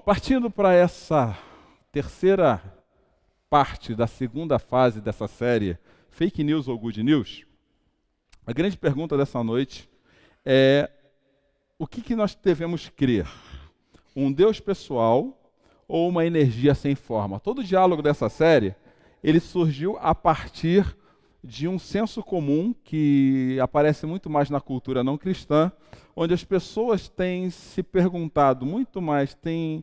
Partindo para essa terceira parte da segunda fase dessa série, Fake News ou Good News, a grande pergunta dessa noite é: o que nós devemos crer? Um Deus pessoal ou uma energia sem forma? Todo o diálogo dessa série, ele surgiu a partir de um senso comum que aparece muito mais na cultura não cristã, onde as pessoas têm se perguntado muito mais, têm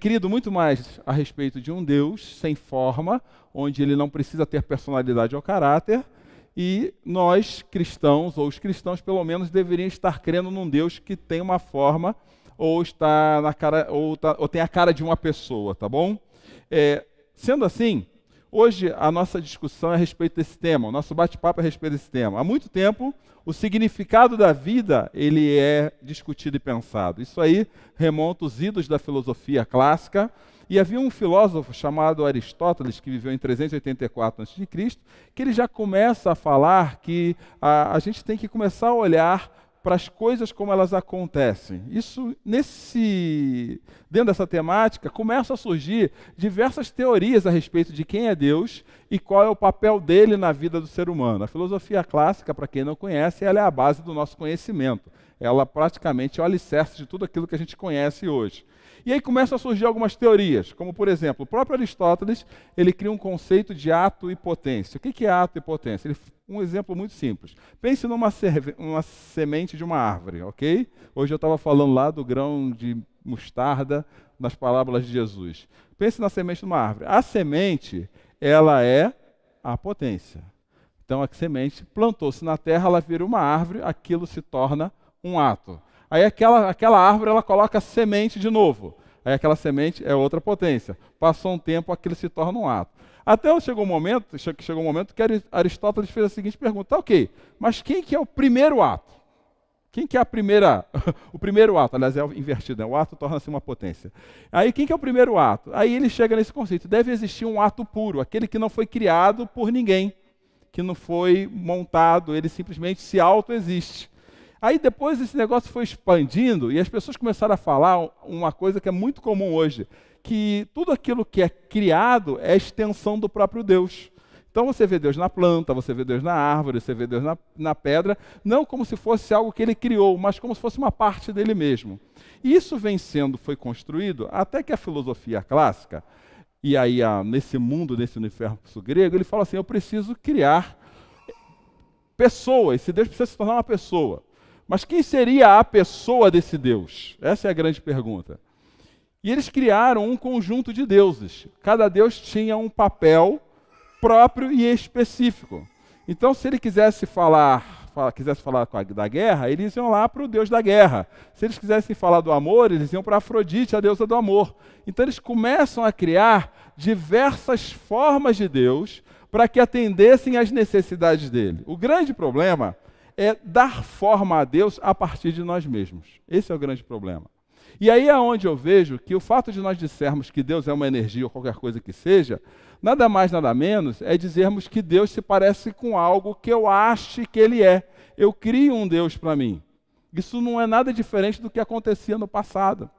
crido muito mais a respeito de um Deus sem forma, onde ele não precisa ter personalidade ou caráter, e nós, cristãos, ou os cristãos pelo menos, deveriam estar crendo num Deus que tem uma forma, ou está na cara, ou tem a cara de uma pessoa, tá bom? Sendo assim, hoje a nossa discussão é a respeito desse tema, o nosso bate-papo é a respeito desse tema. Há muito tempo, o significado da vida, ele é discutido e pensado. Isso aí remonta os idos da filosofia clássica. E havia um filósofo chamado Aristóteles, que viveu em 384 a.C., que ele já começa a falar que a gente tem que começar a olhar para as coisas como elas acontecem. Dentro dessa temática, começam a surgir diversas teorias a respeito de quem é Deus e qual é o papel dele na vida do ser humano. A filosofia clássica, para quem não conhece, ela é a base do nosso conhecimento. Ela praticamente é o alicerce de tudo aquilo que a gente conhece hoje. E aí começam a surgir algumas teorias, como, por exemplo, o próprio Aristóteles, ele cria um conceito de ato e potência. O que é ato e potência? Um exemplo muito simples. Pense numa semente de uma árvore, ok? Hoje eu estava falando lá do grão de mostarda nas parábolas de Jesus. Pense na semente de uma árvore. A semente, ela é a potência. Então a semente plantou-se na terra, ela vira uma árvore, aquilo se torna um ato. Aí aquela árvore, ela coloca semente de novo. Aí aquela semente é outra potência. Passou um tempo, aquilo se torna um ato. Até chegou um momento que Aristóteles fez a seguinte pergunta: tá, ok, mas quem que é o primeiro ato? Quem que é o primeiro ato? Aliás, é invertido, né? O ato torna-se uma potência. Aí quem que é o primeiro ato? Aí ele chega nesse conceito: deve existir um ato puro, aquele que não foi criado por ninguém, que não foi montado, ele simplesmente se autoexiste. Aí depois esse negócio foi expandindo e as pessoas começaram a falar uma coisa que é muito comum hoje, que tudo aquilo que é criado é extensão do próprio Deus. Então você vê Deus na planta, você vê Deus na árvore, você vê Deus na pedra, não como se fosse algo que ele criou, mas como se fosse uma parte dele mesmo. E isso foi construído até que a filosofia clássica, e aí nesse universo grego, ele fala assim: eu preciso criar pessoas, esse Deus precisa se tornar uma pessoa. Mas quem seria a pessoa desse Deus? Essa é a grande pergunta. E eles criaram um conjunto de deuses. Cada deus tinha um papel próprio e específico. Então, se ele quisesse falar da guerra, eles iam lá para o deus da guerra. Se eles quisessem falar do amor, eles iam para Afrodite, a deusa do amor. Então, eles começam a criar diversas formas de Deus para que atendessem às necessidades dele. O grande problema é dar forma a Deus a partir de nós mesmos. Esse é o grande problema. E aí é onde eu vejo que o fato de nós dissermos que Deus é uma energia ou qualquer coisa que seja, nada mais, nada menos, é dizermos que Deus se parece com algo que eu ache que Ele é. Eu crio um Deus para mim. Isso não é nada diferente do que acontecia no passado.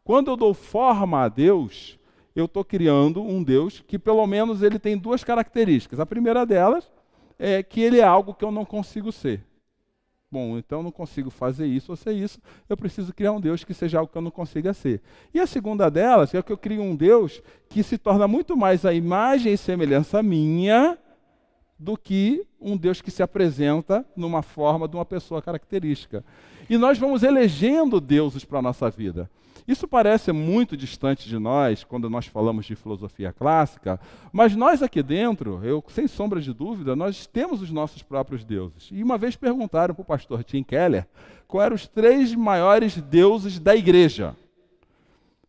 Quando eu dou forma a Deus, eu estou criando um Deus que pelo menos ele tem duas características. A primeira delas é que ele é algo que eu não consigo ser. Bom, então eu não consigo fazer isso ou ser isso, eu preciso criar um Deus que seja algo que eu não consiga ser. E a segunda delas é que eu crio um Deus que se torna muito mais a imagem e semelhança minha do que um Deus que se apresenta numa forma de uma pessoa característica. E nós vamos elegendo deuses para a nossa vida. Isso parece muito distante de nós, quando nós falamos de filosofia clássica, mas nós aqui dentro, sem sombra de dúvida, nós temos os nossos próprios deuses. E uma vez perguntaram para o pastor Tim Keller quais eram os 3 maiores deuses da igreja.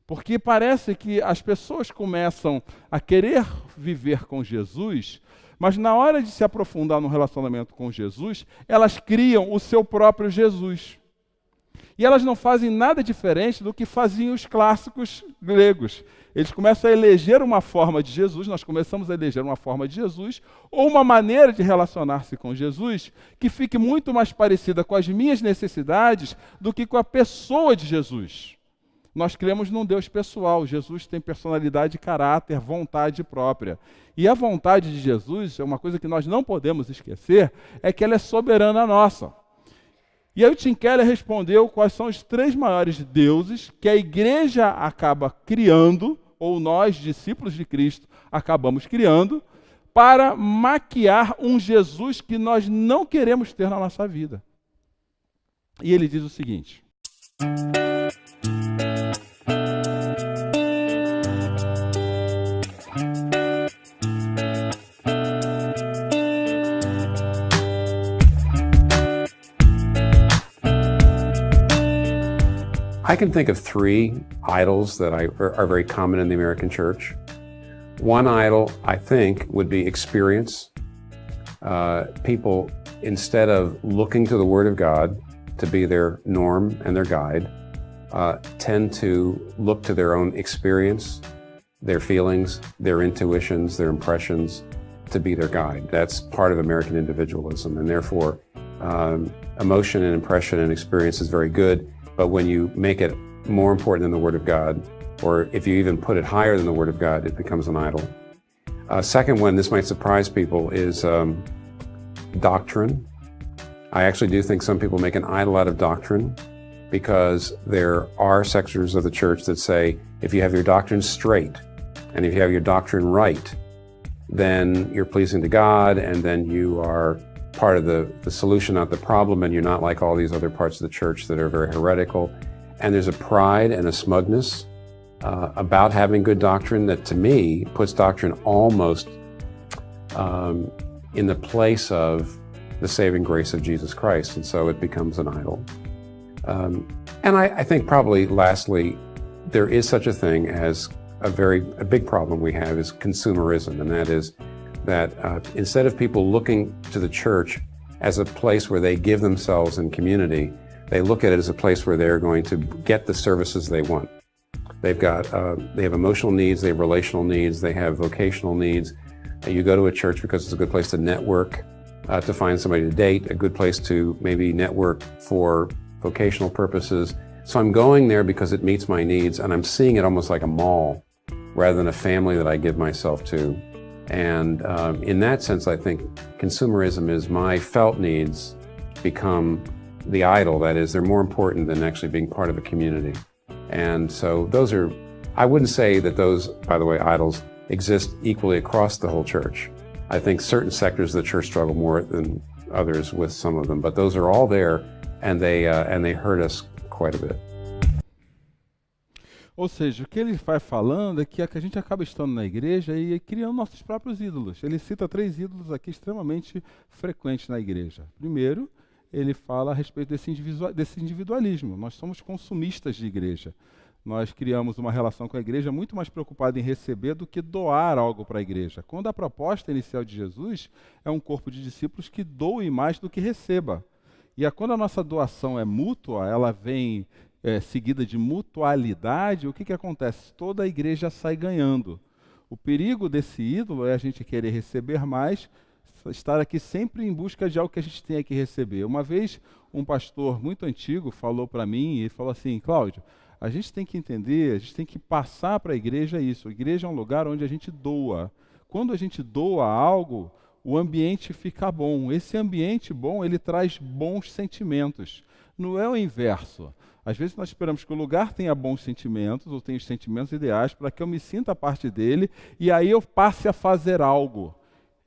Porque parece que as pessoas começam a querer viver com Jesus, mas na hora de se aprofundar no relacionamento com Jesus, elas criam o seu próprio Jesus. E elas não fazem nada diferente do que faziam os clássicos gregos. Eles começam a eleger uma forma de Jesus, nós começamos a eleger uma forma de Jesus, ou uma maneira de relacionar-se com Jesus, que fique muito mais parecida com as minhas necessidades do que com a pessoa de Jesus. Nós cremos num Deus pessoal. Jesus tem personalidade, caráter, vontade própria. E a vontade de Jesus, é uma coisa que nós não podemos esquecer, é que ela é soberana nossa. E aí o Tim Keller respondeu quais são os 3 maiores deuses que a igreja acaba criando, ou nós, discípulos de Cristo, acabamos criando, para maquiar um Jesus que nós não queremos ter na nossa vida. E ele diz o seguinte: I can think of 3 idols that are very common in the American church. One idol, I think, would be experience. People, instead of looking to the Word of God to be their norm and their guide, tend to look to their own experience, their feelings, their intuitions, their impressions to be their guide. That's part of American individualism, and therefore emotion and impression and experience is very good. But when you make it more important than the Word of God, or if you even put it higher than the Word of God, it becomes an idol. Second one, this might surprise people, is doctrine. I actually do think some people make an idol out of doctrine, because there are sectors of the church that say, if you have your doctrine straight, and if you have your doctrine right, then you're pleasing to God, and then you are part of the solution, not the problem, and you're not like all these other parts of the church that are very heretical. And there's a pride and a smugness about having good doctrine that, to me, puts doctrine almost in the place of the saving grace of Jesus Christ, and so it becomes an idol. And I think probably lastly, there is such a thing as a big problem we have is consumerism, and that is that instead of people looking to the church as a place where they give themselves in community, they look at it as a place where they're going to get the services they want. They have emotional needs, they have relational needs, they have vocational needs. You go to a church because it's a good place to network, to find somebody to date, a good place to maybe network for vocational purposes. So I'm going there because it meets my needs, and I'm seeing it almost like a mall rather than a family that I give myself to. And in that sense, I think consumerism is my felt needs become the idol. That is, they're more important than actually being part of a community. And so those are, I wouldn't say that those, by the way, idols exist equally across the whole church. I think certain sectors of the church struggle more than others with some of them, but those are all there, and they hurt us quite a bit. Ou seja, o que ele vai falando é que a gente acaba estando na igreja e criando nossos próprios ídolos. Ele cita 3 ídolos aqui extremamente frequentes na igreja. Primeiro, ele fala a respeito desse individualismo. Nós somos consumistas de igreja. Nós criamos uma relação com a igreja muito mais preocupada em receber do que doar algo para a igreja. Quando a proposta inicial de Jesus é um corpo de discípulos que doe mais do que receba. E quando a nossa doação é mútua, ela vem seguida de mutualidade, o que acontece? Toda a igreja sai ganhando. O perigo desse ídolo é a gente querer receber mais, estar aqui sempre em busca de algo que a gente tem que receber. Uma vez, um pastor muito antigo falou para mim, e falou assim: Cláudio, a gente tem que entender, a gente tem que passar para a igreja isso. A igreja é um lugar onde a gente doa. Quando a gente doa algo, o ambiente fica bom. Esse ambiente bom, ele traz bons sentimentos. Não é o inverso. Às vezes nós esperamos que o lugar tenha bons sentimentos, ou tenha os sentimentos ideais, para que eu me sinta parte dele, e aí eu passe a fazer algo.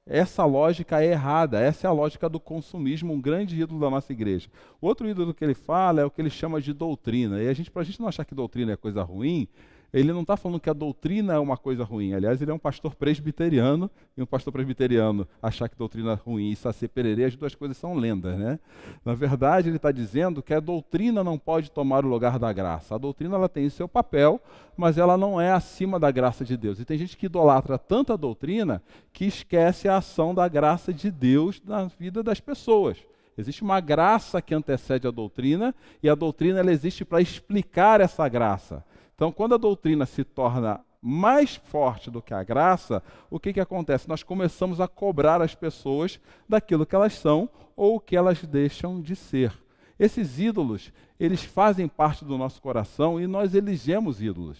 Essa lógica é errada, essa é a lógica do consumismo, um grande ídolo da nossa igreja. Outro ídolo que ele fala é o que ele chama de doutrina. E para a gente não achar que doutrina é coisa ruim, ele não está falando que a doutrina é uma coisa ruim. Aliás, ele é um pastor presbiteriano, e um pastor presbiteriano achar que doutrina é ruim e saci pererê, as duas coisas são lendas, né? Na verdade, ele está dizendo que a doutrina não pode tomar o lugar da graça. A doutrina ela tem o seu papel, mas ela não é acima da graça de Deus. E tem gente que idolatra tanta doutrina que esquece a ação da graça de Deus na vida das pessoas. Existe uma graça que antecede a doutrina, e a doutrina ela existe para explicar essa graça. Então, quando a doutrina se torna mais forte do que a graça, o que acontece? Nós começamos a cobrar as pessoas daquilo que elas são ou o que elas deixam de ser. Esses ídolos, eles fazem parte do nosso coração e nós elegemos ídolos.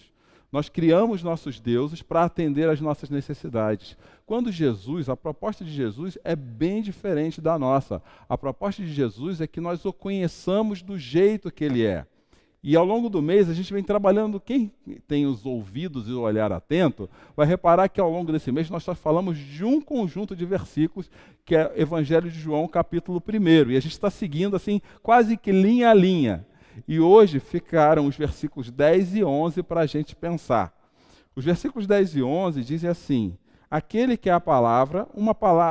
Nós criamos nossos deuses para atender às nossas necessidades. Quando Jesus, a proposta de Jesus é bem diferente da nossa. A proposta de Jesus é que nós o conheçamos do jeito que ele é. E ao longo do mês a gente vem trabalhando, quem tem os ouvidos e o olhar atento, vai reparar que ao longo desse mês nós só falamos de um conjunto de versículos, que é Evangelho de João, capítulo 1. E a gente está seguindo assim, quase que linha a linha. E hoje ficaram os versículos 10 e 11 para a gente pensar. Os versículos 10 e 11 dizem assim: aquele que é a palavra,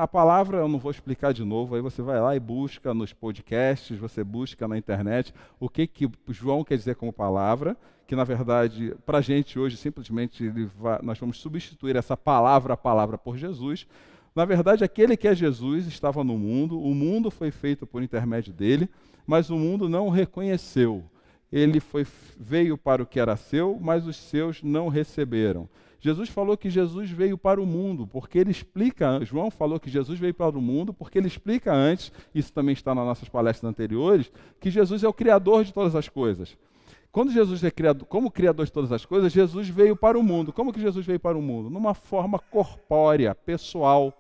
a palavra eu não vou explicar de novo, aí você vai lá e busca nos podcasts, você busca na internet o que João quer dizer como palavra, que na verdade, para a gente hoje, simplesmente nós vamos substituir essa palavra por Jesus. Na verdade, aquele que é Jesus estava no mundo, o mundo foi feito por intermédio dele, mas o mundo não o reconheceu. Ele veio para o que era seu, mas os seus não receberam. Jesus falou que Jesus veio para o mundo, porque ele explica, João falou que Jesus veio para o mundo, porque ele explica antes, isso também está nas nossas palestras anteriores, que Jesus é o Criador de todas as coisas. Quando Jesus é criado, como Criador de todas as coisas, Jesus veio para o mundo. Como que Jesus veio para o mundo? Numa forma corpórea, pessoal,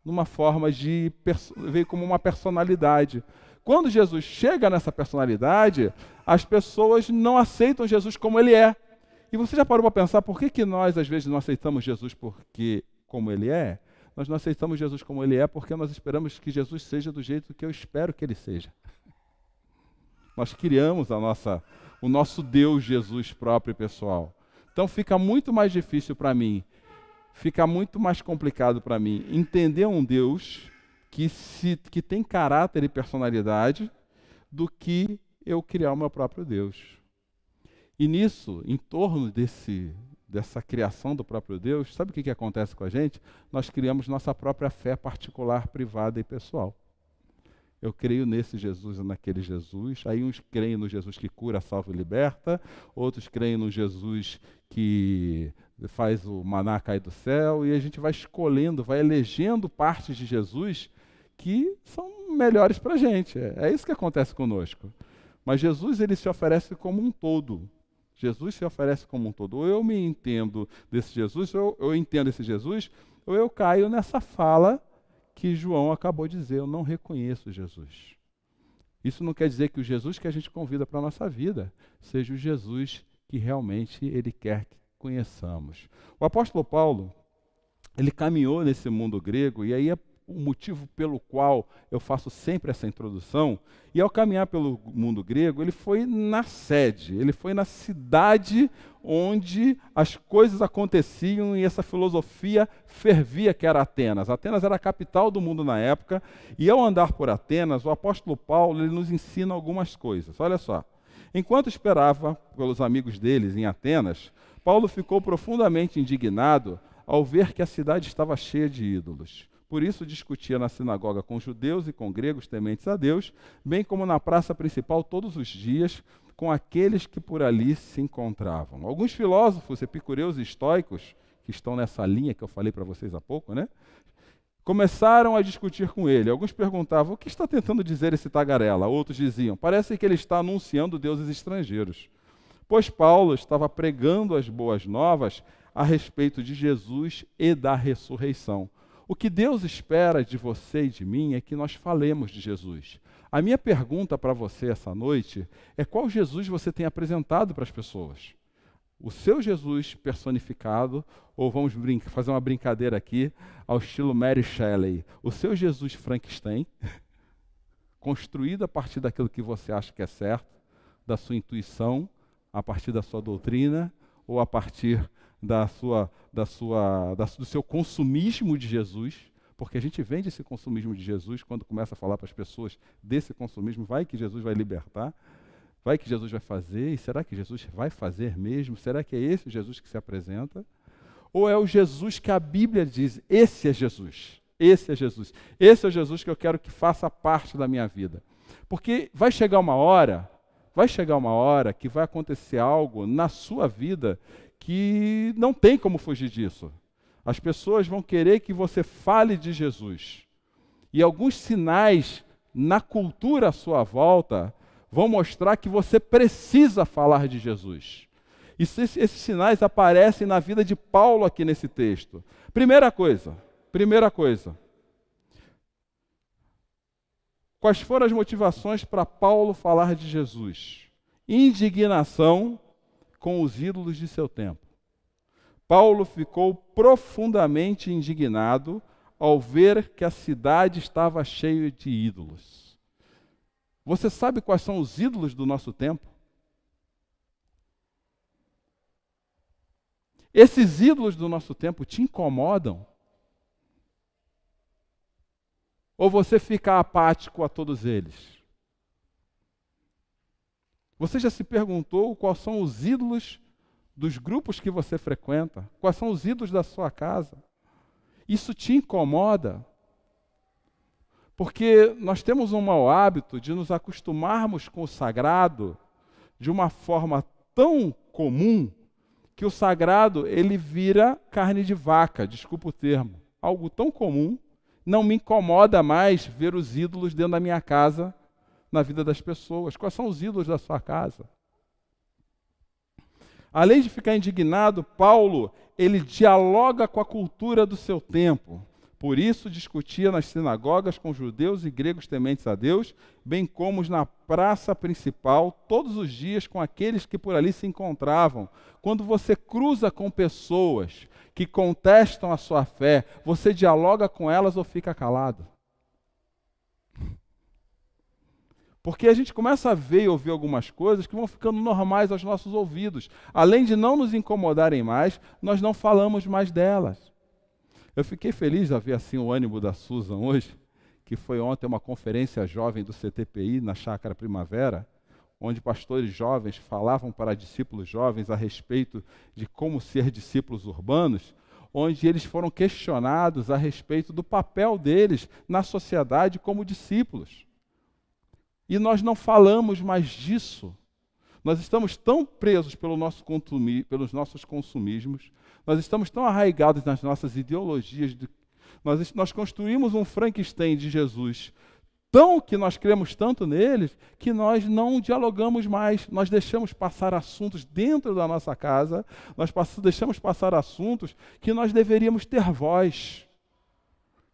numa forma veio como uma personalidade. Quando Jesus chega nessa personalidade, as pessoas não aceitam Jesus como ele é. E você já parou para pensar por que nós, às vezes, não aceitamos Jesus como ele é? Nós não aceitamos Jesus como ele é porque nós esperamos que Jesus seja do jeito que eu espero que ele seja. Nós criamos o nosso Deus Jesus próprio e pessoal. Então fica muito mais difícil para mim, fica muito mais complicado para mim entender um Deus que tem caráter e personalidade do que eu criar o meu próprio Deus. E nisso, em torno dessa criação do próprio Deus, sabe o que acontece com a gente? Nós criamos nossa própria fé particular, privada e pessoal. Eu creio nesse Jesus e naquele Jesus. Aí uns creem no Jesus que cura, salva e liberta. Outros creem no Jesus que faz o maná cair do céu. E a gente vai escolhendo, vai elegendo partes de Jesus que são melhores para a gente. É isso que acontece conosco. Mas Jesus, ele se oferece como um todo. Jesus se oferece como um todo. Ou eu me entendo desse Jesus, ou eu entendo esse Jesus, ou eu caio nessa fala que João acabou de dizer: eu não reconheço Jesus. Isso não quer dizer que o Jesus que a gente convida para a nossa vida seja o Jesus que realmente ele quer que conheçamos. O apóstolo Paulo, ele caminhou nesse mundo grego, e aí é o motivo pelo qual eu faço sempre essa introdução. E ao caminhar pelo mundo grego, ele foi na sede, ele foi na cidade onde as coisas aconteciam e essa filosofia fervia, que era Atenas. Atenas era a capital do mundo na época, e ao andar por Atenas, o apóstolo Paulo ele nos ensina algumas coisas. Olha só, enquanto esperava pelos amigos deles em Atenas, Paulo ficou profundamente indignado ao ver que a cidade estava cheia de ídolos. Por isso discutia na sinagoga com judeus e com gregos tementes a Deus, bem como na praça principal todos os dias, com aqueles que por ali se encontravam. Alguns filósofos, epicureus e estoicos, que estão nessa linha que eu falei para vocês há pouco, começaram a discutir com ele. Alguns perguntavam: o que está tentando dizer esse tagarela? Outros diziam: parece que ele está anunciando deuses estrangeiros. Pois Paulo estava pregando as boas novas a respeito de Jesus e da ressurreição. O que Deus espera de você e de mim é que nós falemos de Jesus. A minha pergunta para você essa noite é: qual Jesus você tem apresentado para as pessoas? O seu Jesus personificado, ou vamos fazer uma brincadeira aqui, ao estilo Mary Shelley, o seu Jesus Frankenstein, construído a partir daquilo que você acha que é certo, da sua intuição, a partir da sua doutrina, ou a partir do seu consumismo de Jesus, porque a gente vende esse consumismo de Jesus quando começa a falar para as pessoas desse consumismo. Vai que Jesus vai libertar, vai que Jesus vai fazer, e será que Jesus vai fazer mesmo? Será que é esse o Jesus que se apresenta? Ou é o Jesus que a Bíblia diz: esse é Jesus, esse é Jesus, esse é o Jesus que eu quero que faça parte da minha vida? Porque vai chegar uma hora que vai acontecer algo na sua vida que não tem como fugir disso. As pessoas vão querer que você fale de Jesus. E alguns sinais na cultura à sua volta vão mostrar que você precisa falar de Jesus. E esses sinais aparecem na vida de Paulo aqui nesse texto. Primeira coisa. Quais foram as motivações para Paulo falar de Jesus? Indignação com os ídolos de seu tempo. Paulo ficou profundamente indignado ao ver que a cidade estava cheia de ídolos. Você sabe quais são os ídolos do nosso tempo? Esses ídolos do nosso tempo te incomodam? Ou você fica apático a todos eles? Você já se perguntou quais são os ídolos dos grupos que você frequenta? Quais são os ídolos da sua casa? Isso te incomoda? Porque nós temos um mau hábito de nos acostumarmos com o sagrado de uma forma tão comum que o sagrado ele vira carne de vaca, desculpa o termo. Algo tão comum, não me incomoda mais ver os ídolos dentro da minha casa, na vida das pessoas. Quais são os ídolos da sua casa? Além de ficar indignado, Paulo, ele dialoga com a cultura do seu tempo. Por isso, discutia nas sinagogas com judeus e gregos tementes a Deus, bem como na praça principal, todos os dias com aqueles que por ali se encontravam. Quando você cruza com pessoas que contestam a sua fé, você dialoga com elas ou fica calado? Porque a gente começa a ver e ouvir algumas coisas que vão ficando normais aos nossos ouvidos. Além de não nos incomodarem mais, nós não falamos mais delas. Eu fiquei feliz de ver assim o ânimo da Susan hoje, que foi ontem uma conferência jovem do CTPI na Chácara Primavera, onde pastores jovens falavam para discípulos jovens a respeito de como ser discípulos urbanos, onde eles foram questionados a respeito do papel deles na sociedade como discípulos. E nós não falamos mais disso. Nós estamos tão presos pelos nossos consumismos, nós estamos tão arraigados nas nossas ideologias, nós construímos um Frankenstein de Jesus, tão que nós cremos tanto neles, que nós não dialogamos mais, nós deixamos passar assuntos dentro da nossa casa, nós deixamos passar assuntos que nós deveríamos ter voz.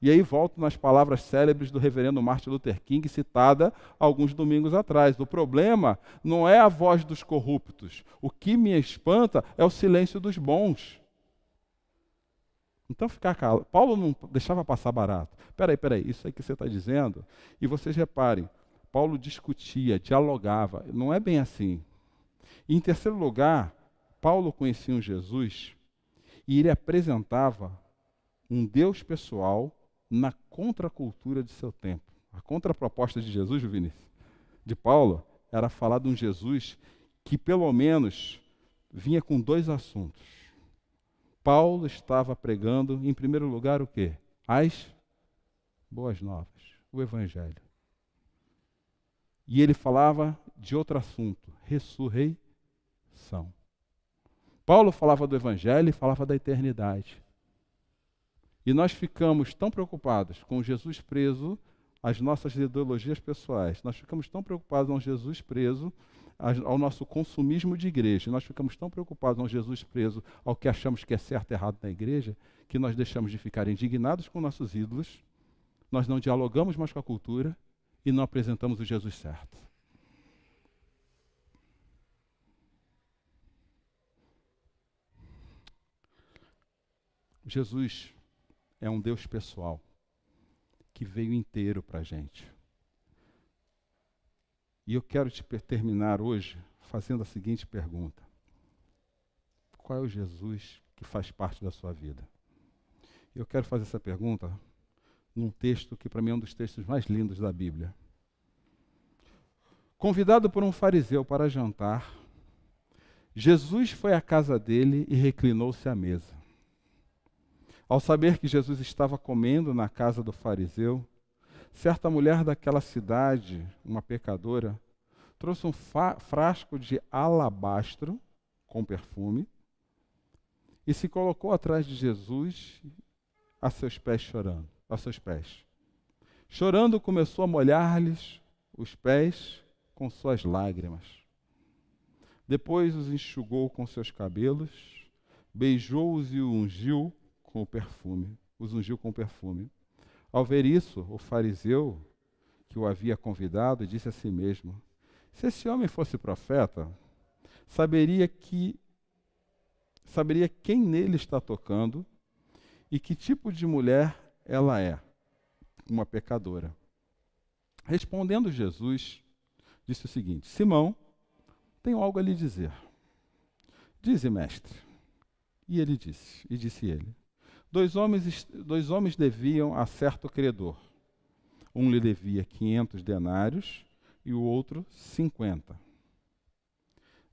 E aí volto nas palavras célebres do reverendo Martin Luther King, citada alguns domingos atrás. O problema não é a voz dos corruptos. O que me espanta é o silêncio dos bons. Então ficar calado. Paulo não deixava passar barato. Peraí, isso aí que você está dizendo. E vocês reparem, Paulo discutia, dialogava. Não é bem assim. E em terceiro lugar, Paulo conhecia um Jesus e ele apresentava um Deus pessoal na contracultura de seu tempo. A contraproposta de Jesus, Vinícius, de Paulo, era falar de um Jesus que pelo menos vinha com dois assuntos. Paulo estava pregando, em primeiro lugar, o quê? As boas novas, o Evangelho. E ele falava de outro assunto, ressurreição. Paulo falava do Evangelho e falava da eternidade. E nós ficamos tão preocupados com Jesus preso às nossas ideologias pessoais, nós ficamos tão preocupados com Jesus preso ao nosso consumismo de igreja, nós ficamos tão preocupados com Jesus preso ao que achamos que é certo e errado na igreja, que nós deixamos de ficar indignados com nossos ídolos, nós não dialogamos mais com a cultura e não apresentamos o Jesus certo. Jesus é um Deus pessoal, que veio inteiro para a gente. E eu quero terminar hoje fazendo a seguinte pergunta. Qual é o Jesus que faz parte da sua vida? Eu quero fazer essa pergunta num texto que para mim é um dos textos mais lindos da Bíblia. Convidado por um fariseu para jantar, Jesus foi à casa dele e reclinou-se à mesa. Ao saber que Jesus estava comendo na casa do fariseu, certa mulher daquela cidade, uma pecadora, trouxe um frasco de alabastro com perfume e se colocou atrás de Jesus a seus pés chorando. Chorando, começou a molhar-lhes os pés com suas lágrimas. Depois os enxugou com seus cabelos, beijou-os e os ungiu com perfume. Ao ver isso, o fariseu que o havia convidado disse a si mesmo: se esse homem fosse profeta, saberia quem nele está tocando e que tipo de mulher ela é, uma pecadora. Respondendo Jesus, disse o seguinte: Simão, tenho algo a lhe dizer. Dize, mestre. E disse ele: dois homens deviam a certo credor. Um lhe devia 500 denários e o outro 50.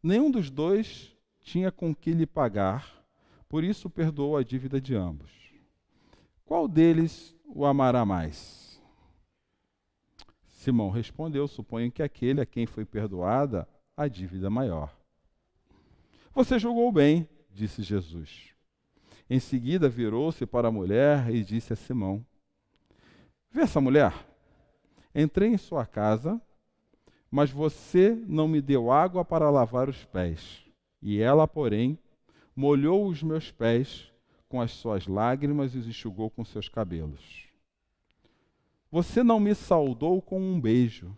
Nenhum dos dois tinha com que lhe pagar, por isso perdoou a dívida de ambos. Qual deles o amará mais? Simão respondeu: suponho que aquele a quem foi perdoada a dívida maior. Você julgou bem, disse Jesus. Em seguida virou-se para a mulher e disse a Simão: vê essa mulher? Entrei em sua casa, mas você não me deu água para lavar os pés. E ela, porém, molhou os meus pés com as suas lágrimas e os enxugou com seus cabelos. Você não me saudou com um beijo,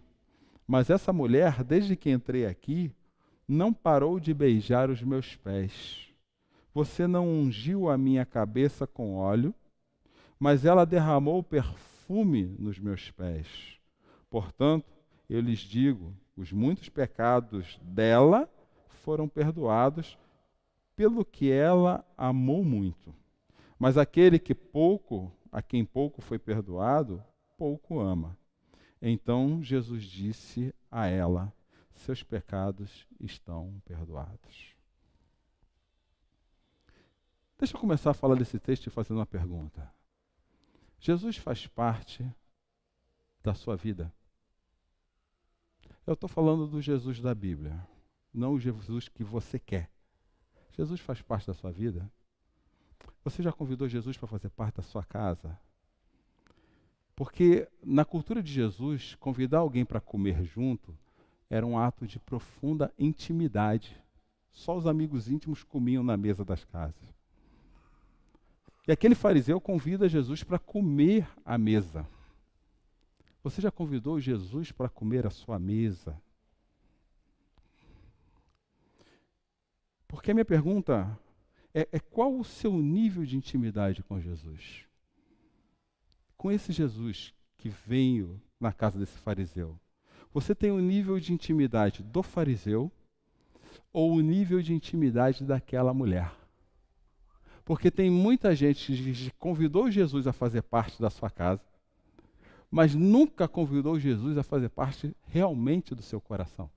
mas essa mulher, desde que entrei aqui, não parou de beijar os meus pés. Você não ungiu a minha cabeça com óleo, mas ela derramou perfume nos meus pés. Portanto, eu lhes digo, os muitos pecados dela foram perdoados, pelo que ela amou muito. Mas aquele a quem pouco foi perdoado, pouco ama. Então Jesus disse a ela: seus pecados estão perdoados. Deixa eu começar a falar desse texto e fazendo uma pergunta. Jesus faz parte da sua vida? Eu estou falando do Jesus da Bíblia, não o Jesus que você quer. Jesus faz parte da sua vida? Você já convidou Jesus para fazer parte da sua casa? Porque na cultura de Jesus, convidar alguém para comer junto era um ato de profunda intimidade. Só os amigos íntimos comiam na mesa das casas. E aquele fariseu convida Jesus para comer à mesa. Você já convidou Jesus para comer à sua mesa? Porque a minha pergunta é qual o seu nível de intimidade com Jesus? Com esse Jesus que veio na casa desse fariseu, você tem o nível de intimidade do fariseu ou o nível de intimidade daquela mulher? Porque tem muita gente que convidou Jesus a fazer parte da sua casa, mas nunca convidou Jesus a fazer parte realmente do seu coração.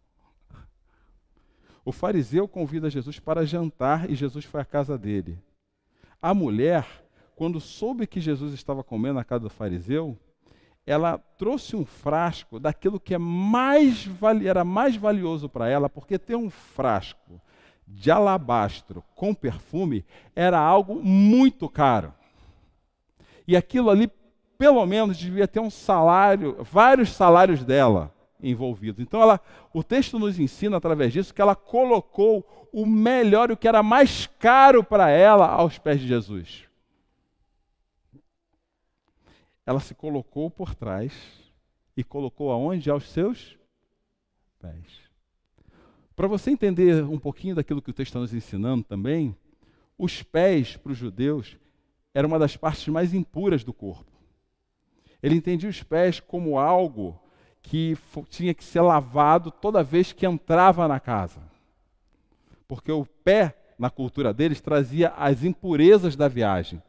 O fariseu convida Jesus para jantar e Jesus foi à casa dele. A mulher, quando soube que Jesus estava comendo na casa do fariseu, ela trouxe um frasco daquilo que era mais valioso para ela, porque ter um frasco de alabastro com perfume era algo muito caro. E aquilo ali, pelo menos, devia ter um salário, vários salários dela envolvidos. Então, o texto nos ensina, através disso, que ela colocou o melhor, o que era mais caro para ela, aos pés de Jesus. Ela se colocou por trás e colocou aonde? Aos seus pés. Para você entender um pouquinho daquilo que o texto está nos ensinando também, os pés para os judeus eram uma das partes mais impuras do corpo. Ele entendia os pés como algo que tinha que ser lavado toda vez que entrava na casa. Porque o pé, na cultura deles, trazia as impurezas da viagem.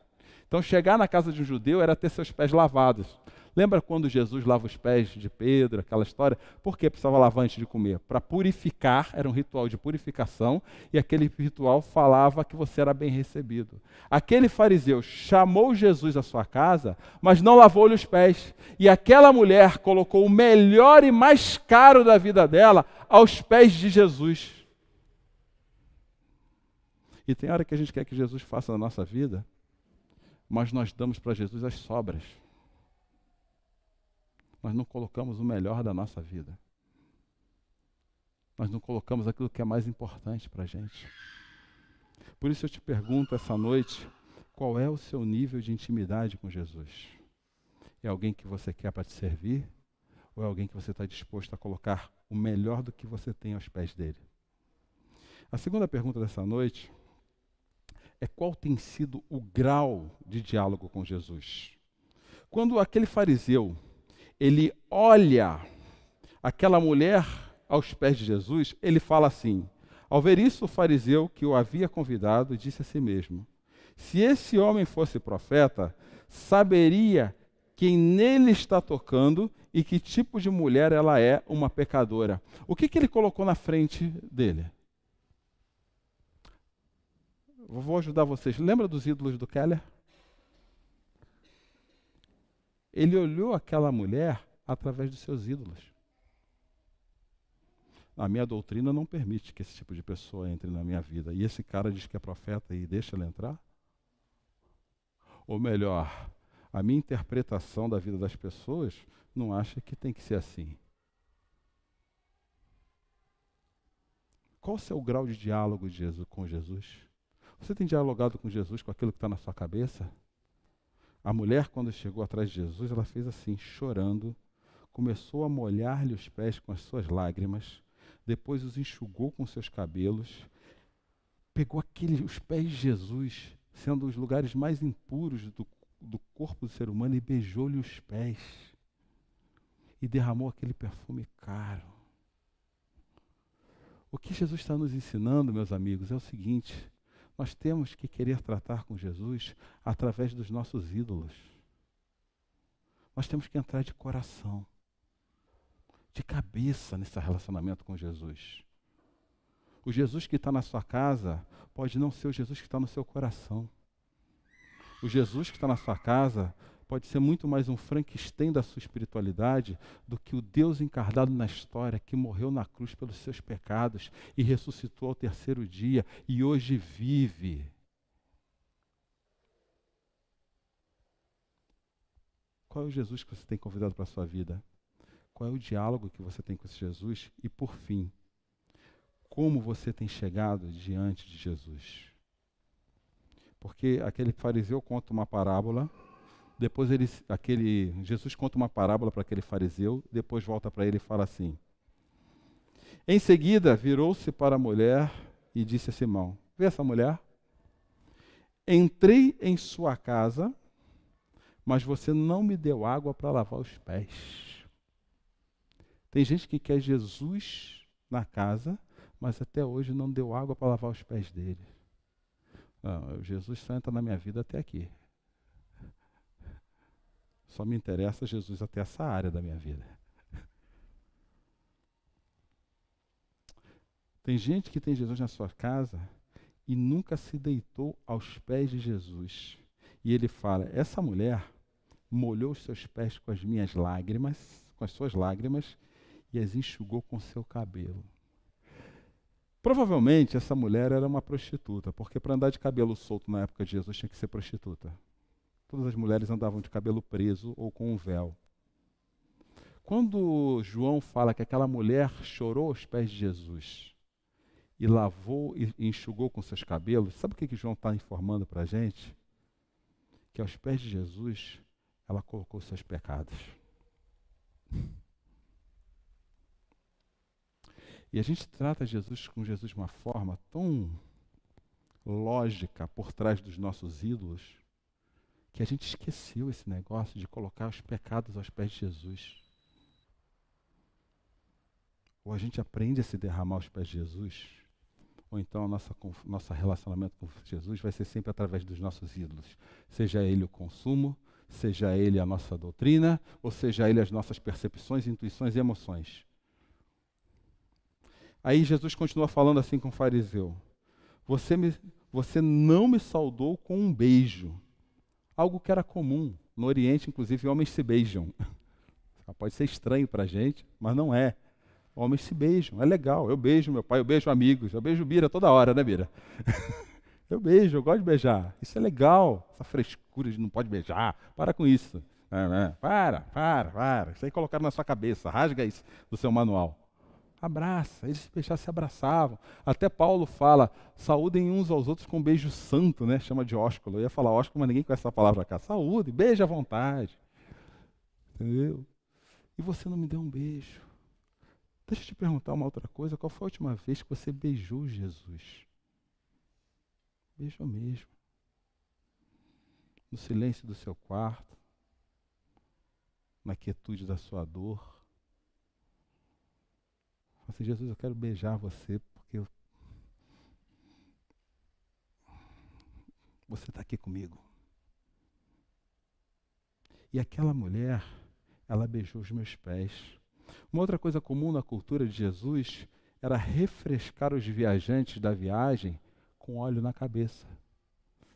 Então, chegar na casa de um judeu era ter seus pés lavados. Lembra quando Jesus lava os pés de Pedro, aquela história? Por que precisava lavar antes de comer? Para purificar, era um ritual de purificação, e aquele ritual falava que você era bem recebido. Aquele fariseu chamou Jesus à sua casa, mas não lavou-lhe os pés. E aquela mulher colocou o melhor e mais caro da vida dela aos pés de Jesus. E tem hora que a gente quer que Jesus faça na nossa vida, mas nós damos para Jesus as sobras. Nós não colocamos o melhor da nossa vida. Nós não colocamos aquilo que é mais importante para a gente. Por isso eu te pergunto essa noite, qual é o seu nível de intimidade com Jesus? É alguém que você quer para te servir? Ou é alguém que você está disposto a colocar o melhor do que você tem aos pés dele? A segunda pergunta dessa noite é qual tem sido o grau de diálogo com Jesus? Quando aquele fariseu, ele olha aquela mulher aos pés de Jesus, ele fala assim: ao ver isso, o fariseu que o havia convidado disse a si mesmo: se esse homem fosse profeta, saberia quem nele está tocando e que tipo de mulher ela é, uma pecadora. O que ele colocou na frente dele? Vou ajudar vocês. Lembra dos ídolos do Keller? Ele olhou aquela mulher através dos seus ídolos. A minha doutrina não permite que esse tipo de pessoa entre na minha vida. E esse cara diz que é profeta e deixa ele entrar? Ou melhor, a minha interpretação da vida das pessoas não acha que tem que ser assim. Qual o seu grau de diálogo com Jesus? Você tem dialogado com Jesus com aquilo que está na sua cabeça? A mulher, quando chegou atrás de Jesus, ela fez assim, chorando, começou a molhar-lhe os pés com as suas lágrimas, depois os enxugou com seus cabelos, pegou os pés de Jesus, sendo os lugares mais impuros do corpo do ser humano, e beijou-lhe os pés. E derramou aquele perfume caro. O que Jesus está nos ensinando, meus amigos, é o seguinte: nós temos que querer tratar com Jesus através dos nossos ídolos. Nós temos que entrar de coração, de cabeça nesse relacionamento com Jesus. O Jesus que está na sua casa pode não ser o Jesus que está no seu coração. O Jesus que está na sua casa pode ser muito mais um Frankenstein da sua espiritualidade do que o Deus encarnado na história que morreu na cruz pelos seus pecados e ressuscitou ao terceiro dia e hoje vive. Qual é o Jesus que você tem convidado para a sua vida? Qual é o diálogo que você tem com esse Jesus? E por fim, como você tem chegado diante de Jesus? Porque aquele fariseu conta uma parábola, depois Jesus conta uma parábola para aquele fariseu, depois volta para ele e fala assim: em seguida, virou-se para a mulher e disse a Simão: vê essa mulher? Entrei em sua casa, mas você não me deu água para lavar os pés. Tem gente que quer Jesus na casa, mas até hoje não deu água para lavar os pés dele. Não, Jesus só entra na minha vida até aqui. Só me interessa Jesus até essa área da minha vida. Tem gente que tem Jesus na sua casa e nunca se deitou aos pés de Jesus. E ele fala: essa mulher molhou os seus pés com as minhas lágrimas, com as suas lágrimas, e as enxugou com seu cabelo. Provavelmente essa mulher era uma prostituta, porque para andar de cabelo solto na época de Jesus tinha que ser prostituta. Todas as mulheres andavam de cabelo preso ou com um véu. Quando João fala que aquela mulher chorou aos pés de Jesus e lavou e enxugou com seus cabelos, sabe o que João está informando para a gente? Que aos pés de Jesus ela colocou seus pecados. E a gente trata com Jesus de uma forma tão lógica por trás dos nossos ídolos, que a gente esqueceu esse negócio de colocar os pecados aos pés de Jesus. Ou a gente aprende a se derramar aos pés de Jesus, ou então o nosso relacionamento com Jesus vai ser sempre através dos nossos ídolos. Seja ele o consumo, seja ele a nossa doutrina, ou seja ele as nossas percepções, intuições e emoções. Aí Jesus continua falando assim com o fariseu: você não me saudou com um beijo. Algo que era comum. No Oriente, inclusive, homens se beijam. Pode ser estranho para a gente, mas não é. Homens se beijam, é legal. Eu beijo meu pai, eu beijo amigos, eu beijo Bira toda hora, né, Bira? Eu beijo, eu gosto de beijar. Isso é legal. Essa frescura de não pode beijar. Para com isso. Para. Isso aí colocaram na sua cabeça. Rasga isso do seu manual. Abraça. Eles se beijavam, se abraçavam. Até Paulo fala, saúdem uns aos outros com um beijo santo, né? Chama de ósculo. Eu ia falar ósculo, mas ninguém conhece essa palavra cá. Saúde, beija à vontade. Entendeu? E você não me deu um beijo. Deixa eu te perguntar uma outra coisa. Qual foi a última vez que você beijou Jesus? Beijou mesmo. No silêncio do seu quarto, na quietude da sua dor. Fala assim, Jesus, eu quero beijar você porque você está aqui comigo. E aquela mulher, ela beijou os meus pés. Uma outra coisa comum na cultura de Jesus era refrescar os viajantes da viagem com óleo na cabeça.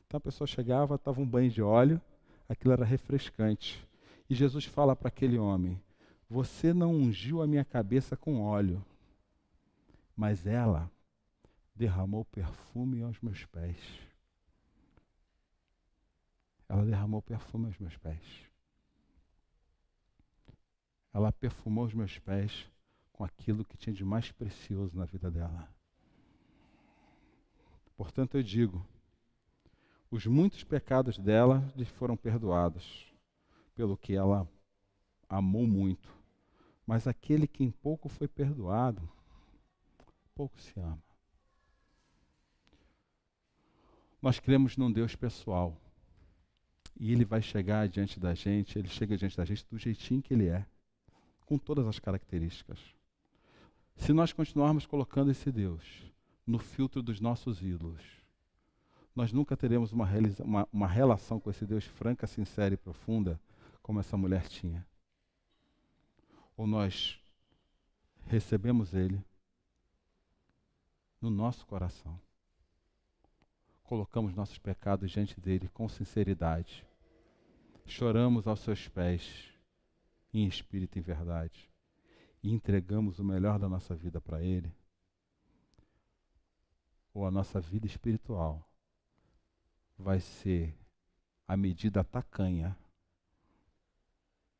Então a pessoa chegava, estava um banho de óleo, aquilo era refrescante. E Jesus fala para aquele homem, você não ungiu a minha cabeça com óleo, mas ela derramou perfume aos meus pés. Ela derramou perfume aos meus pés. Ela perfumou os meus pés com aquilo que tinha de mais precioso na vida dela. Portanto, eu digo, os muitos pecados dela lhe foram perdoados, pelo que ela amou muito. Mas aquele que em pouco foi perdoado, pouco se ama. Nós cremos num Deus pessoal. E Ele vai chegar diante da gente, Ele chega diante da gente do jeitinho que Ele é, com todas as características. Se nós continuarmos colocando esse Deus no filtro dos nossos ídolos, nós nunca teremos uma relação com esse Deus franca, sincera e profunda, como essa mulher tinha. Ou nós recebemos Ele no nosso coração, colocamos nossos pecados diante dele com sinceridade, choramos aos seus pés, em espírito e em verdade, e entregamos o melhor da nossa vida para ele, ou a nossa vida espiritual vai ser a medida tacanha,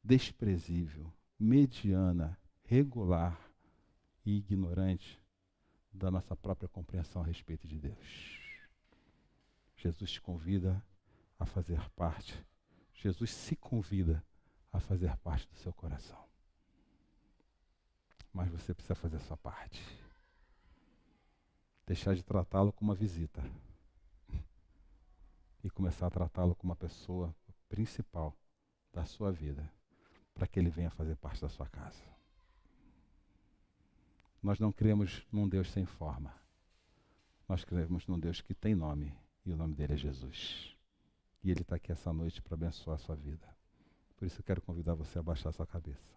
desprezível, mediana, regular e ignorante da nossa própria compreensão a respeito de Deus. Jesus te convida a fazer parte. Jesus se convida a fazer parte do seu coração. Mas você precisa fazer a sua parte. Deixar de tratá-lo como uma visita. E começar a tratá-lo como uma pessoa principal da sua vida, para que ele venha fazer parte da sua casa. Nós não cremos num Deus sem forma. Nós cremos num Deus que tem nome, e o nome dele é Jesus. E ele está aqui essa noite para abençoar a sua vida. Por isso eu quero convidar você a baixar a sua cabeça.